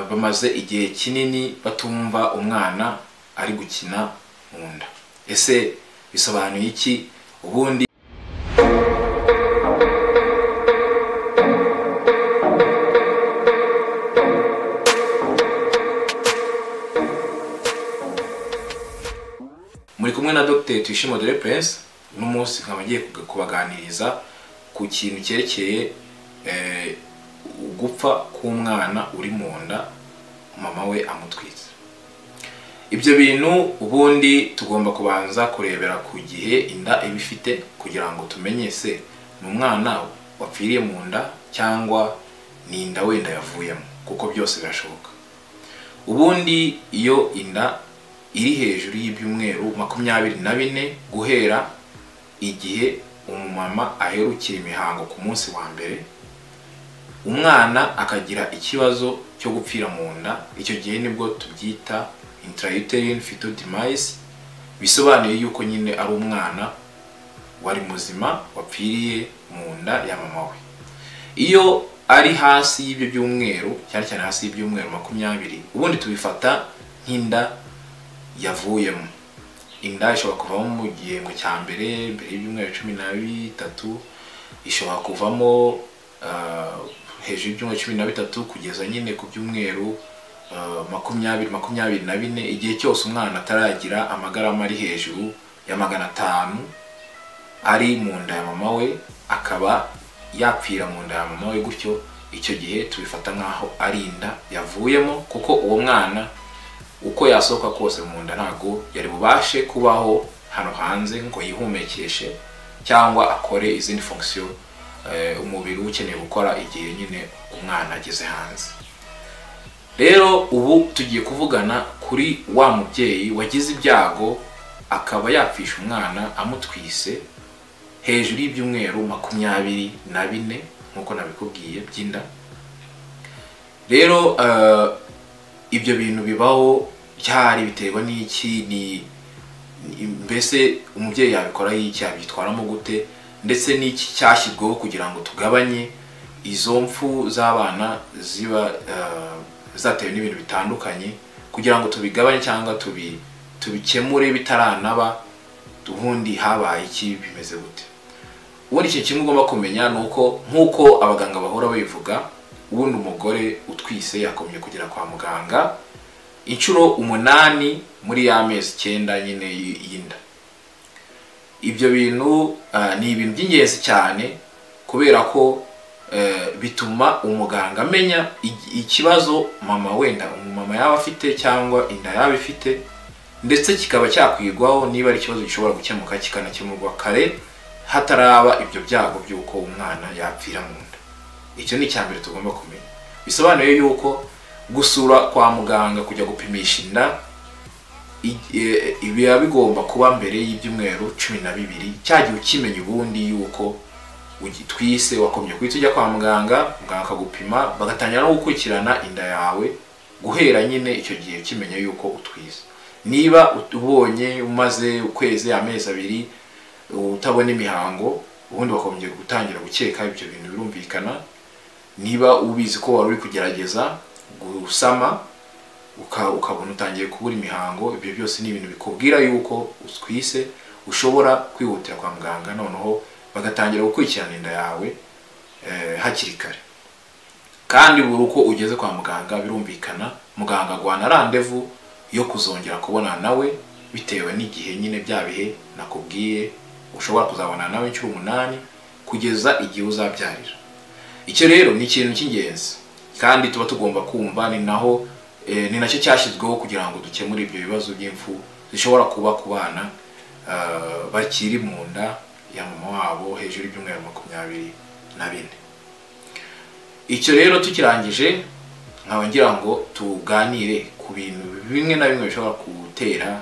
bamaze igihe kinini batumva umwana ari gukina mu nda. Ese bisobanuye iki ubundi? Muri kumwe na Dr. Tuyishime Dore Prince, n'umunsi nkaba ngiye kubaganiriza ku kintu cyerekeye gupfa k'umwana uri mu nda mama we amutwitse. Ibyo bintu ubundi tugomba kubanza kurebera ku gihe inda ibifite kugira ngo tumenye se ni umwana wapfiriye mu nda cyangwa ni inda wenda yavuyemo, kuko byose birashoboka. Ubundi iyo inda iri hejuru y'ibyumweru 24 guhera igihe umumama aherukira imihango ku munsi wa mbere, umwana akagira ikibazo cyo gupfira mu nda, icyo gihe nibwo tubyita intrauterine fetal demise. Bisobanuye yuko nyine ari umwana wari muzima wapfiriye mu nda ya mama we. Iyo ari hasi y'ibyo byumweru, cyane cyane hasi y'ibyumweru 20, ubundi tubifata nk'inda yavuyemo. Inda ishobora kuvamo mu gihembwe cya mbere y'ibyumweru 13, ishobora kuvamo hejuru y'ibyumweru 13 kugeza nyine ku byumweru 24, igihe cyose umwana ataragira amagarama ari hejuru ya 500 ari mu nda ya mama we, akaba yapfira mu nda ya mama we. Gutyo icyo gihe tubifata nkaho ari inda yavuyemo, kuko uwo mwana uko yasohoka kose mu nda ntago yari bubashe kubaho hano hanze ngo yihumekeshe cyangwa akore izindi fonction umubiri ukeneye gukora igihe nyine umwana ageze hanze. Rero ubu tugiye kuvugana kuri wa mubyeyi wagize ibyago akaba yapfisha umwana amutwise hejuru y'ibyumweru 24 nkuko nabikubwiye by'inda. Rero ibyo bintu bibaho cyari biterwa n'iki, ni mbese umubyeyi yabikora y'iki, yabyitwaramo gute, ndetse n'iki cyashyirwaho kugira ngo tugabanye izo mfu z'abana ziba zatewe n'ibintu bitandukanye, kugira ngo tubigabanye cyangwa tubikemure bitaranaba. Ubundi habaye iki, bimeze gute? Ubundi ikintu kimwe ugomba kumenya nuko nkuko abaganga bahora babivuga, ubundi umugore utwise yakomye kugera kwa muganga inshuro 8 muri y'amezi 9 nyine y'inda. Ibyo bintu ni ibintu by'ingenzi cyane, kubera ko bituma umuganga amenya ikibazo mama wenda umumama yaba afite cyangwa inda yaba ifite, ndetse kikaba cyakwigwaho niba ari ikibazo gishobora gukemuka kikanakemurwa kare hataraba ibyo byago by'uko umwana yapfira mu nda. Icyo ni cyambere tugomba kumenya. Bisobanuye yuko gusura kwa muganga kujya gupimisha inda ibiya bigomba kuba mbere y'ibyumweru 12, cyagiye ukimenya ubundi yuko ugitwise wakomye kwita ujya kwa muganga, muganga akagupima, bagatangira no gukurikirana inda yawe guhera nyine icyo gihe ukimenya yuko utwise. Niba ubonye umaze ukwezi, amezi 2 utabona imihango, ubundi bakomeje gutangira gukeka ibyo bintu birumvikana. Niba ubizi ko wari uri kugerageza gusama ukabona utangiye kubura imihango, ibyo byose ni ibintu bikubwira yuko utwise, ushobora kwihutira kwa muganga, noneho bagatangira gukurikirana inda yawe hakiri kare. Kandi buri uko ugeze kwa muganga birumvikana, muganga agwana rendezvous yo kuzongera kubona nawe bitewe n'igihe nyine bya bihe nakubwiye, ushobora kuzabona nawe inshuro 8 kugeza igihe uzabyarira. Icyo rero ni ikintu cy'ingenzi kandi tuba tugomba kumva, ni nacyo cyashyizweho kugira ngo dukemure ibyo bibazo by'imfu zishobora kuba ku bana bakiri mu nda ya mama wabo hejuru y'ibyumweru 24. Icyo rero tukirangije nkaba ngira ngo tuganire ku bintu bimwe na bimwe bishobora gutera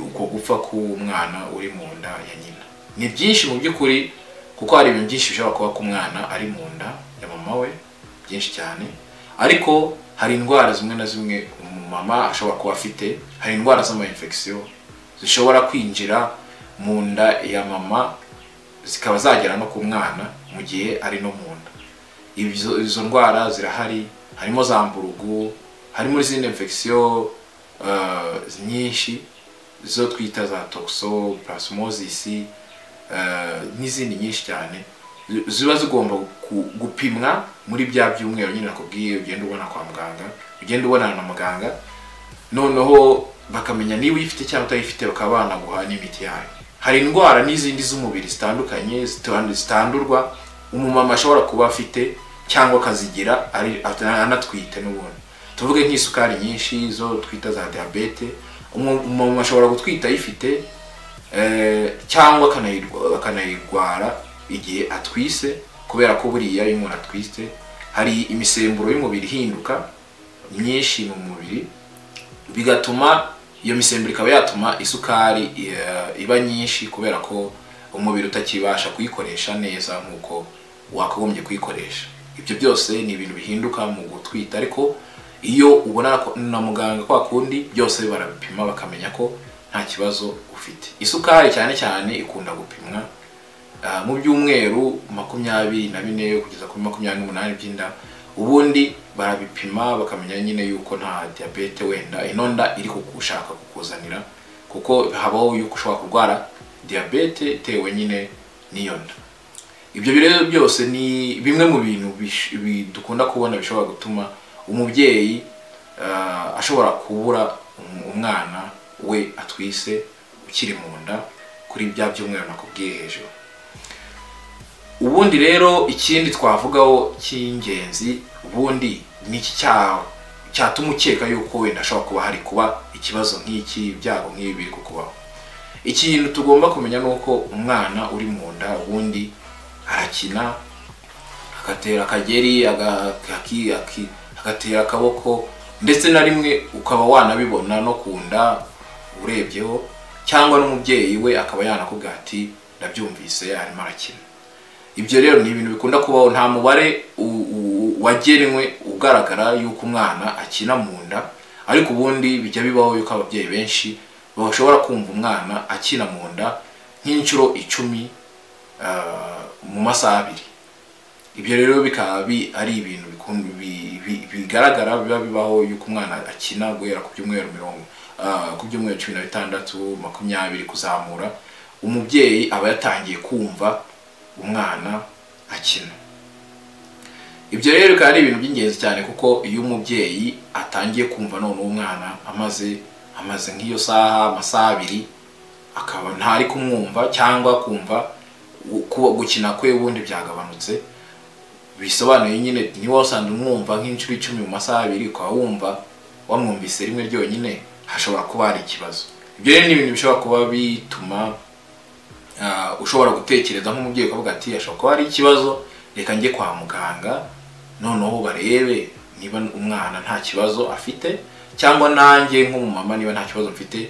uko gupfa k'umwana uri mu nda ya nyina. Ni byinshi mu by'ukuri, kuko hari ibintu byinshi bishobora kuba ku mwana ari mu nda ya mama we, byinshi cyane. Ariko hari indwara zimwe na zimwe umumama ashobora kuba afite, hari indwara z'ama-infection zishobora kwinjira mu nda ya mama zikaba zagera no ku mwana mu gihe ari no mu nda. izo ndwara zirahari, harimo za mburugu, harimo izindi infection nyinshi zo twita za toxoplasmosis n'izindi nyinshi cyane ziba zigomba gupimwa muri bya byumweru nyine nakubwiye ugenda ubona kwa muganga, ugenda ubonana na muganga, noneho bakamenya niba uyifite cyangwa utayifite bakaba banaguha n'imiti yayo. Hari indwara n'izindi z'umubiri zitandukanye zitandurwa umumama ashobora kuba afite cyangwa akazigira anatwite n'ubundi. Tuvuge nk'isukari nyinshi zo twita za diabete, umumama ashobora gutwita ayifite cyangwa akanayirwara igihe atwise, kubera ko buriya iyo umuntu atwise hari imisemburo y'umubiri ihinduka myinshi mu mubiri, bigatuma iyo misemburo ikaba yatuma isukari iba nyinshi, kubera ko umubiri utakibasha kuyikoresha neza nk'uko wakagombye kuyikoresha. Ibyo byose ni ibintu bihinduka mu gutwita, ariko iyo ubona na muganga kwa kundi byose barabipima bakamenya ko nta kibazo ufite. Isukari cyane cyane ikunda gupimwa mu byumweru 24 kugeza kuri 28 by'inda, ubundi barabipima bakamenya nyine yuko nta diabete wenda inonda iri kugushaka kukuzanira, kuko habaho yuko ushobora kurwara diabete itewe nyine n'iyo nda. Ibyo rero byose ni bimwe mu bintu dukunda kubona bishobora gutuma umubyeyi ashobora kubura umwana we atwise ukiri mu nda kuri bya byumweru nakubwiye hejuru. Ubundi rero ikindi twavugaho cy'ingenzi ubundi ni iki cyatuma ukeka yuko wenda ashobora kuba hari kuba ikibazo nk'iki, ibyago nk'ibi biri kukubaho. Ikintu tugomba kumenya nuko umwana uri mu nda ubundi arakina, agatera akageri, agatera akaboko, ndetse na rimwe ukaba wanabibona no kunda urebyeho, cyangwa n'umubyeyi we akaba yanakubwira ati ndabyumvise arimo arakina. Ibyo rero ni ibintu bikunda kubaho, nta mubare wagenwe ugaragara yuko umwana akina mu nda, ariko ubundi bijya bibaho yuko ababyeyi benshi bashobora kumva umwana akina mu nda nk'inshuro 10 mu masaha 2. Ibyo rero bikaba ari ibintu bigaragara biba bibaho yuko umwana akina guhera ku byumweru 16, 20 kuzamura, umubyeyi aba yatangiye kumva umwana akina. Ibyo rero bikaba ari ibintu by'ingenzi cyane, kuko iyo umubyeyi atangiye kumva none umwana amaze nk'iyo amasaha 2 akaba ntari kumwumva cyangwa kumva gukina kwe ubundi byagabanutse, bisobanuye nyine ni wasanze umwumva nk'inshuro 10 mu masaha 2 ukaba wumva wamwumvise rimwe ryonyine, hashobora kuba hari ikibazo. Ibyo rero ni ibintu bishobora kuba bituma ushobora gutekereza nk'umubyeyi ukavuga ati ashobora kuba hari ikibazo, reka njye kwa muganga noneho barebe niba umwana nta kibazo afite, cyangwa nanjye nk'umumama niba nta kibazo mfite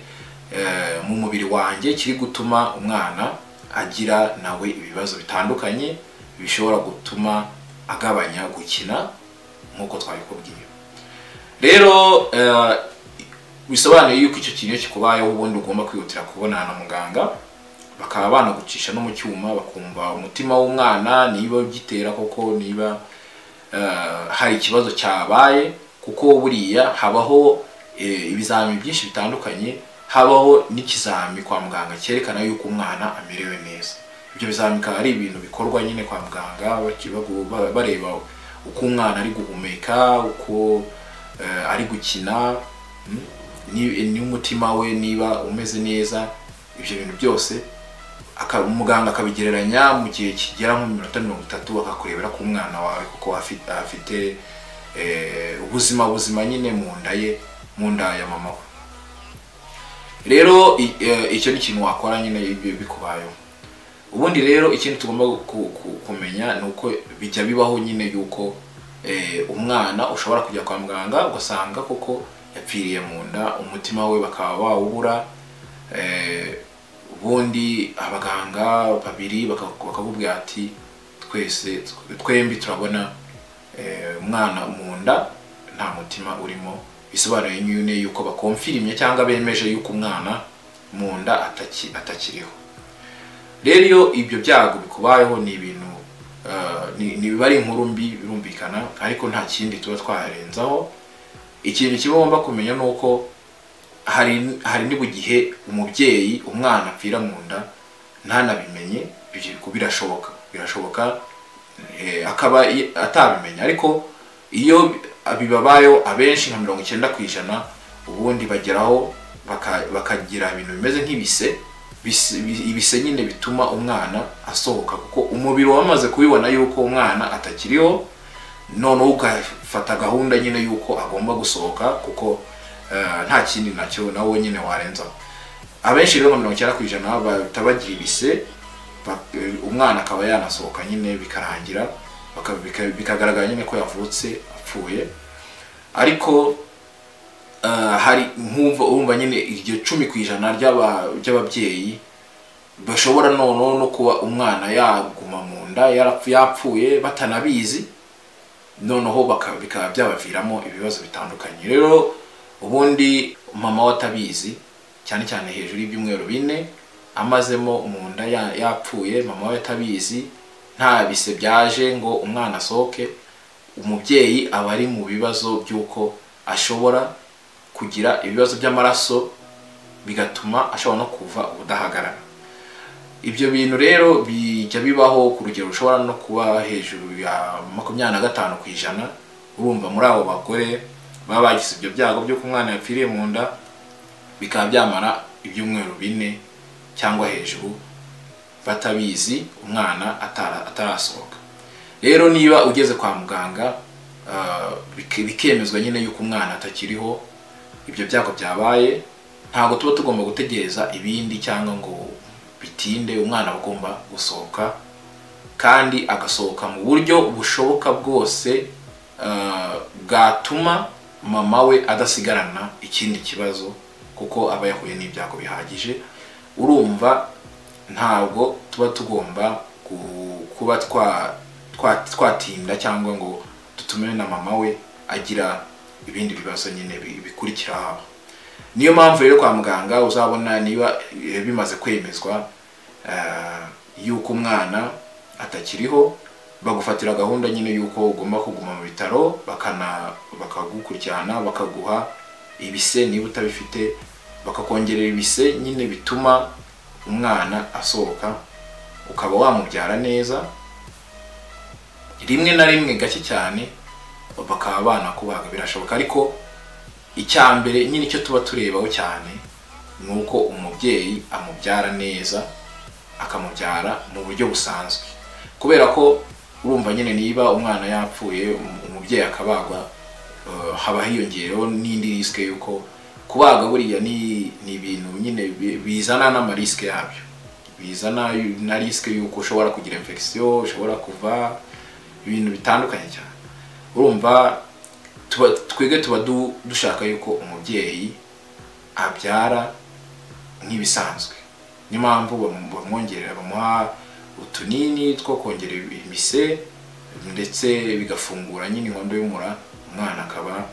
mu mubiri wanjye kiri gutuma umwana agira nawe ibibazo bitandukanye bishobora gutuma agabanya gukina nk'uko twabikubwiye. Rero bisobanuye yuko icyo kintu kikubayeho ubundi ugomba kwihutira kubonana na muganga, bakaba banagucisha no mu cyuma bakumva umutima w'umwana niba ugitera koko, niba hari ikibazo cyabaye, kuko buriya habaho ibizamini byinshi bitandukanye, habaho n'ikizami kwa muganga cyerekana yuko umwana amerewe neza. Ibyo bizamini ari ibintu bikorwa nyine kwa muganga bareba uko umwana ari guhumeka, uko ari gukina, ni umutima we niba umeze neza. Ibyo bintu byose umuganga akabigereranya mu gihe kigera mu minota 30 bakakurebera ku mwana wawe kuko afite ubuzima nyine mu nda ya mama we. Rero icyo ni ikintu wakora nyine bikubayeho. Ubundi rero ikintu tugomba kumenya nuko bijya bibaho nyine yuko umwana ushobora kujya kwa muganga ugasanga koko yapfiriye mu nda, umutima we bakaba bawubura, ubundi abaganga babiri bakakubwira ati twembi turabona umwana mu nda nta mutima urimo, bisobanuye nyine yuko bakonfirimye cyangwa bemeje yuko umwana mu nda atakiriho. Rero iyo ibyo byago bikubayeho ni ibintu ni bari inkuru mbi, birumvikana birumvikana ariko nta kindi tuba twarenzaho. Ikintu kibomba kumenya nuko hari ni bugihe umubyeyi umwana apfira mu nda ntanabimenye, birashoboka akaba atabimenya, ariko iyo bibabayo abenshi nka 90% ubundi bageraho bakagira ibintu bimeze nk'ibise ibise nyine bituma umwana asohoka, kuko umubiri wamaze kubibona yuko umwana atakiriho, none ugafata gahunda nyine yuko agomba gusohoka, kuko nta kindi nacyo nawe nyine warenzaho. Abenshi rero nka 90% batabagira ibise, umwana akaba yanasohoka nyine bikarangira bikagaragara nyine ko yavutse apfuye. Ariko hari urumva nyine iryo 10% ry'ababyeyi bashobora no kuba umwana yaguma mu nda yapfuye batanabizi, noneho bikaba byabaviramo ibibazo bitandukanye. Rero ubundi mama watabizi cyane cyane hejuru y'ibyumweru 4 amazemo mu nda yapfuye, mama watabizi nta bise byaje ngo umwana asohoke, umubyeyi aba ari mu bibazo by'uko ashobora kugira ibibazo by'amaraso bigatuma ashobora no kuva ubudahagarara. Ibyo bintu rero bijya bibaho ku rugero rushobora no kuba hejuru ya 25%. Urumva muri abo bagore baba bagize ibyo byago byo kumwana yapfiriye mu nda bikaba byamara ibyumweru 4 cyangwa hejuru batabizi, umwana atarasohoka. Rero niba ugeze kwa muganga bikemezwa nyine yuko umwana atakiriho, ibyo byago byabaye, ntabwo tuba tugomba gutegereza ibindi cyangwa ngo bitinde. Umwana agomba gusohoka kandi agasohoka mu buryo bushoboka bwose bwatuma mama we adasigarana ikindi kibazo, kuko aba yahuye n'ibyago bihagije. Urumva ntabwo tuba tugomba kuba twatinda cyangwa ngo dutume na mama we agira ibindi bibazo nyine bikurikira. Niyo mpamvu rero kwa muganga uzabona niba bimaze kwemezwa yuko umwana atakiriho, bagufatira gahunda nyine yuko ugomba kuguma mu bitaro, bakagukurikirana, bakaguha ibise niba utabifite, bakakongerera ibise nyine bituma umwana asohoka, ukaba wamubyara neza. Rimwe na rimwe gake cyane bakaba banakubaga, birashoboka, ariko icyambere nyine icyo tuba turebaho cyane nuko umubyeyi amubyara neza, akamubyara mu buryo busanzwe. Kubera ko urumva nyine niba umwana yapfuye umubyeyi akabagwa, haba hiyongereho n'indi risk yuko kubaga buriya ni ibintu nyine bizana n'amariske yabyo, bizana na risk yuko ushobora kugira infection, ushobora kuva ibintu bitandukanye cyane. Urumva twege tuba dushaka yuko umubyeyi abyara nk'ibisanzwe. Ni mpamvu bamwongerera, bamuha utunini two kongera imise ndetse bigafungura nyine inkondo y'umura, umwana akaba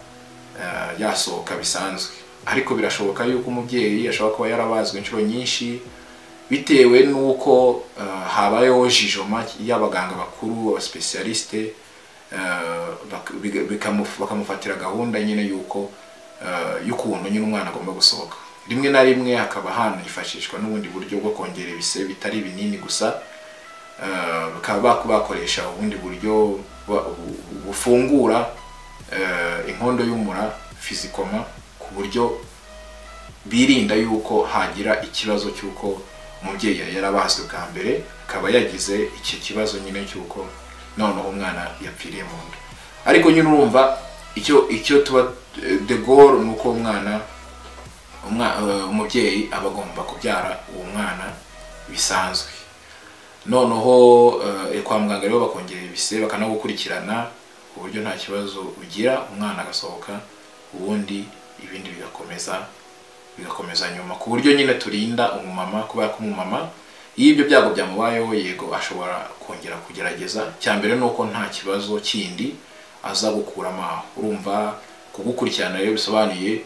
yasohoka bisanzwe. Ariko birashoboka yuko umubyeyi ashobora kuba yarabazwe inshuro nyinshi bitewe nuko habayeho jijoma y'abaganga bakuru, aba specialiste, bakamufatira gahunda nyine yuko y'ukuntu nyine umwana agomba gusohoka. Rimwe na rimwe hakaba hanifashishwa n'ubundi buryo bwo kongera ibise bitari binini gusa, bakaba bakoresha ubundi buryo bufungura inkondo y'umura fizikoma, ku buryo birinda yuko hagira ikibazo cyuko umubyeyi yarabazwe bwa mbere akaba yagize iki kibazo nyine cyuko noneho umwana yapfiriye mu nda. Ariko nyine urumva icyo tuba the goal nuko umubyeyi aba agomba kubyara uwo mwana bisanzwe. Noneho kwa muganga rero bakongerera ibise, bakanagukurikirana ku buryo nta kibazo ugira, umwana agasohoka, ubundi ibindi bigakomeza nyuma, ku buryo nyine turinda umumama. Kubera ko umumama iyo ibyo byago byamubayeho, yego ashobora kongera kugerageza. Cyambere nuko nta kibazo kindi aza gukuramo aho. Urumva kugukurikirana rero bisobanuye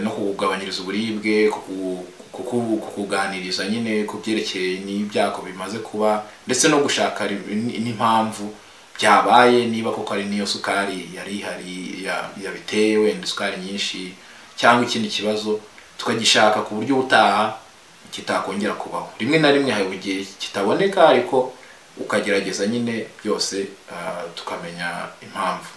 no kugabanyiriza uburibwe, kukuganiriza nyine ku byerekeye n'ibyago bimaze kuba, ndetse no gushaka n'impamvu byabaye, niba koko ari niyo sukari yari ihari yabiteye, wenda isukari nyinshi cyangwa ikindi kibazo, tukagishaka ku buryo utaha kitakongera kubaho. Rimwe na rimwe hari igihe kitaboneka, ariko ukagerageza nyine byose tukamenya impamvu.